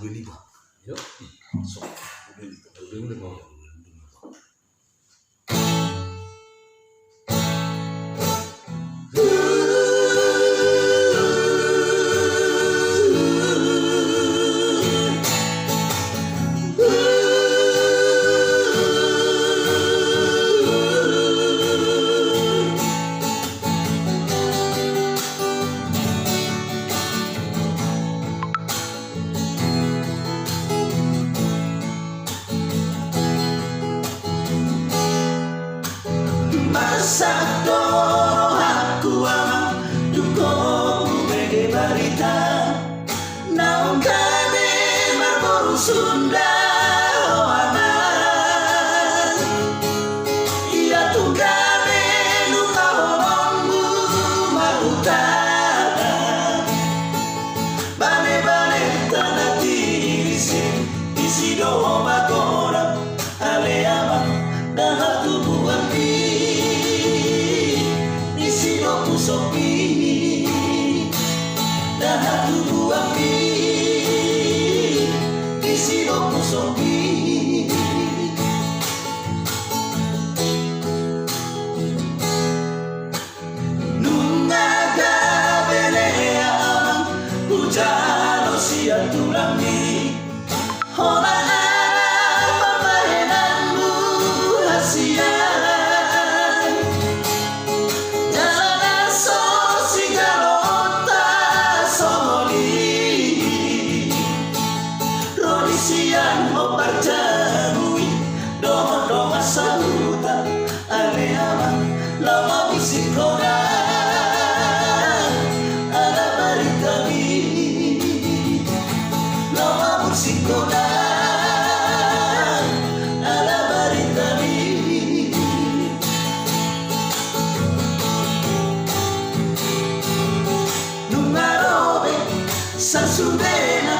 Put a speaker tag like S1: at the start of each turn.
S1: 25.
S2: Yuk.
S1: So, udah mau.
S3: Sakto aku amang dukung bege barita naon kade marboru Sunda aman ia tunggabe luka homongmu mahuta bane tanah isi doa magora ale amang dahar tubuh api sopi dahar tubuh api isi doku sopi nungaga belea amang hujan sia tulangi hola pamahenanmu hasia siang obar jagui doa sahuta ale amang lama bisikona ada bari kami lama bisikona ada bari kami nungarobe sasudena